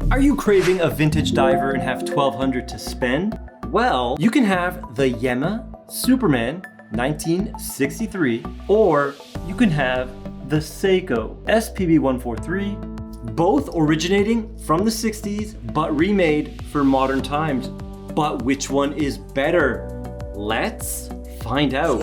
Are you craving a vintage diver and have $1,200 to spend? Well, you can have the Yema Superman 1963, or you can have the SEIKO SPB143, both originating from the 60s but remade for modern times. But which one is better? Let's find out.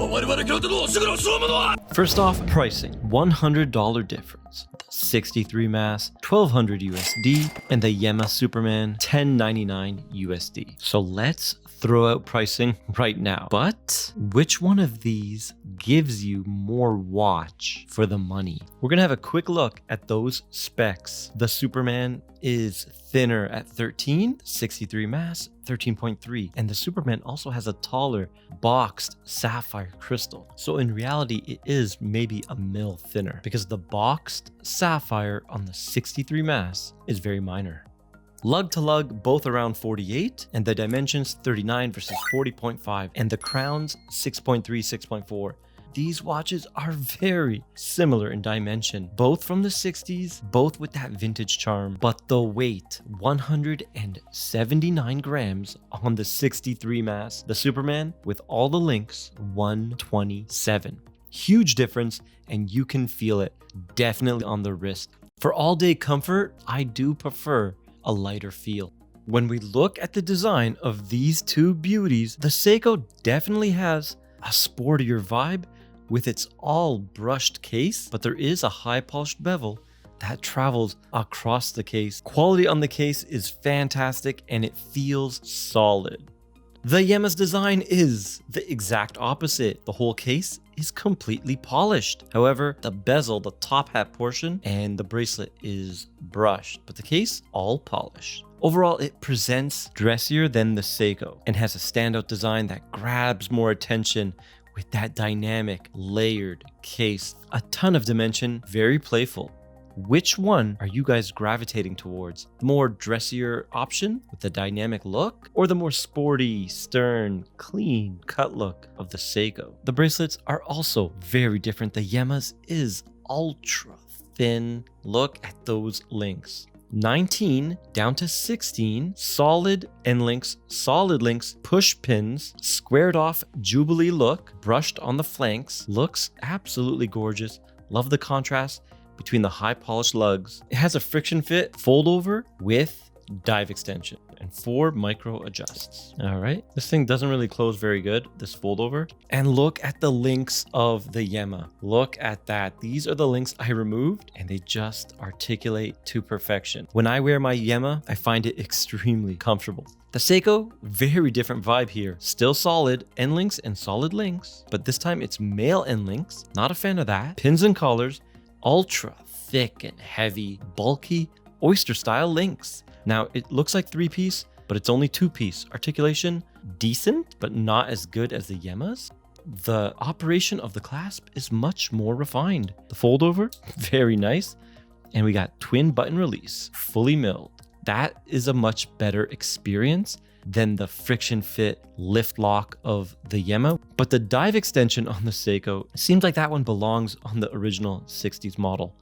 First off, pricing. $100 difference. The 63 mass, $1,200 USD, and the Yema Superman, $1,099 USD. So let's throw out pricing right now. But which one of these gives you more watch for the money? We're gonna have a quick look at those specs. The Superman is thinner at 13, 63 mass, 13.3, and the Superman also has a taller boxed sapphire crystal. So in reality, it is maybe a mil thinner because the boxed sapphire on the 63 mass is very minor. Lug to lug, both around 48, and the dimensions 39 versus 40.5, and the crowns 6.3, 6.4. These watches are very similar in dimension, both from the 60s, both with that vintage charm, but the weight, 179 grams on the 63 mass. The Superman, with all the links, 127. Huge difference, and you can feel it definitely on the wrist. For all-day comfort, I do prefer a lighter feel. When we look at the design of these two beauties, the SEIKO definitely has a sportier vibe with its all brushed case, but there is a high polished bevel that travels across the case. Quality on the case is fantastic and it feels solid. The Yema's design is the exact opposite. The whole case is completely polished. However, the bezel, the top hat portion, and the bracelet is brushed, but the case all polished. Overall, it presents dressier than the SEIKO and has a standout design that grabs more attention with that dynamic, layered case. A ton of dimension, very playful. Which one are you guys gravitating towards? The more dressier option with the dynamic look, or the more sporty, stern, clean cut look of the SEIKO? The bracelets are also very different. The Yema's is ultra thin. Look at those links. 19 down to 16, solid end links, solid links, push pins, squared off Jubilee look, brushed on the flanks. Looks absolutely gorgeous. Love the contrast between the high polished lugs. It has a friction fit fold over with dive extension and 4 micro adjusts. All right, this thing doesn't really close very good, this fold over. And look at the links of the Yema. Look at that. These are the links I removed and they just articulate to perfection. When I wear my Yema, I find it extremely comfortable. The SEIKO, very different vibe here. Still solid end links and solid links, but this time it's male end links. Not a fan of that. Pins and collars, ultra thick and heavy, bulky, oyster style links. Now it looks like 3-piece, but it's only 2-piece. Articulation, decent, but not as good as the Yema's. The operation of the clasp is much more refined. The fold over, very nice. And we got twin button release, fully milled. That is a much better experience than the friction fit lift lock of the Yema. But the dive extension on the SEIKO seems like that one belongs on the original 60s model.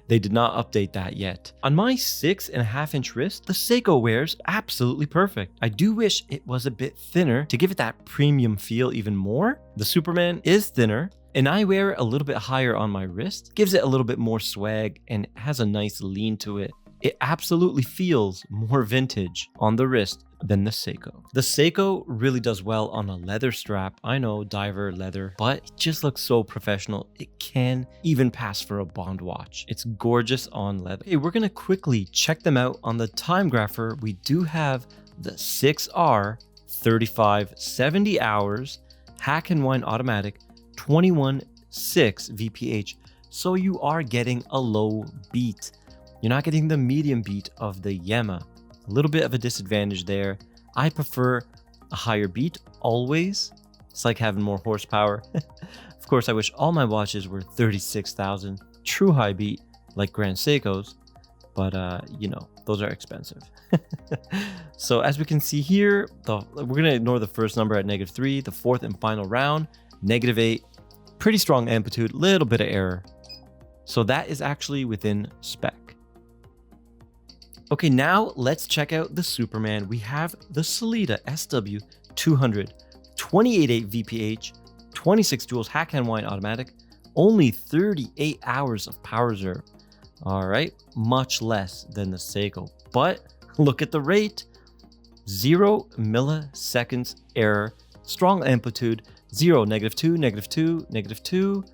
They did not update that yet. On my 6.5-inch wrist, the SEIKO wears absolutely perfect. I do wish it was a bit thinner to give it that premium feel even more. The Superman is thinner, and I wear it a little bit higher on my wrist. Gives it a little bit more swag and has a nice lean to it. It absolutely feels more vintage on the wrist than the SEIKO. The SEIKO really does well on a leather strap. I know, diver leather, but it just looks so professional. It can even pass for a Bond watch. It's gorgeous on leather. Okay, we're gonna quickly check them out on the Timegrapher. We do have the 6R 3570 hours, hack and wind automatic, 21.6 VPH. So you are getting a low beat. You're not getting the medium beat of the Yema. A little bit of a disadvantage there. I prefer a higher beat always. It's like having more horsepower. Of course, I wish all my watches were 36,000 true high beat like Grand Seiko's, but you know, those are expensive. So as we can see here, we're gonna ignore the first number at -3, the fourth and final round, -8, pretty strong amplitude, little bit of error. So that is actually within spec. Okay, now let's check out the Superman. We have the Sellita SW200, 28.8 VPH, 26 joules hack and wind automatic, only 38 hours of power reserve. All right, much less than the SEIKO, but look at the rate. 0 milliseconds error, strong amplitude, 0, -2, -2, -2.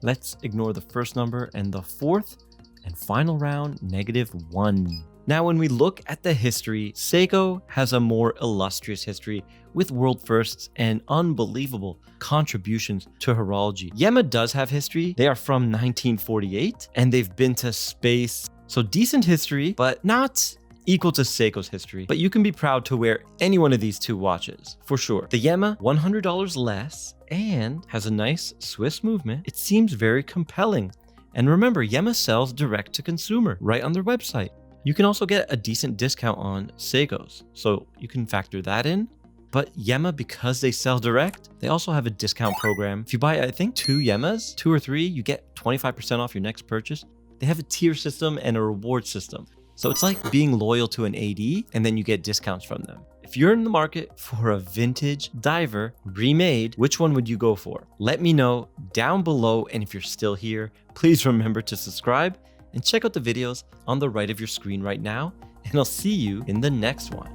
Let's ignore the first number and the fourth and final round, -1. Now, when we look at the history, SEIKO has a more illustrious history with world firsts and unbelievable contributions to horology. Yema does have history. They are from 1948 and they've been to space. So decent history, but not equal to SEIKO's history. But you can be proud to wear any one of these two watches, for sure. The Yema, $100 less and has a nice Swiss movement. It seems very compelling. And remember, Yema sells direct to consumer right on their website. You can also get a decent discount on SEIKOs, so you can factor that in. But Yema, because they sell direct, they also have a discount program. If you buy, I think, 2 Yemas, 2 or 3, you get 25% off your next purchase. They have a tier system and a reward system. So it's like being loyal to an AD and then you get discounts from them. If you're in the market for a vintage diver remade, which one would you go for? Let me know down below. And if you're still here, please remember to subscribe and check out the videos on the right of your screen right now. And I'll see you in the next one.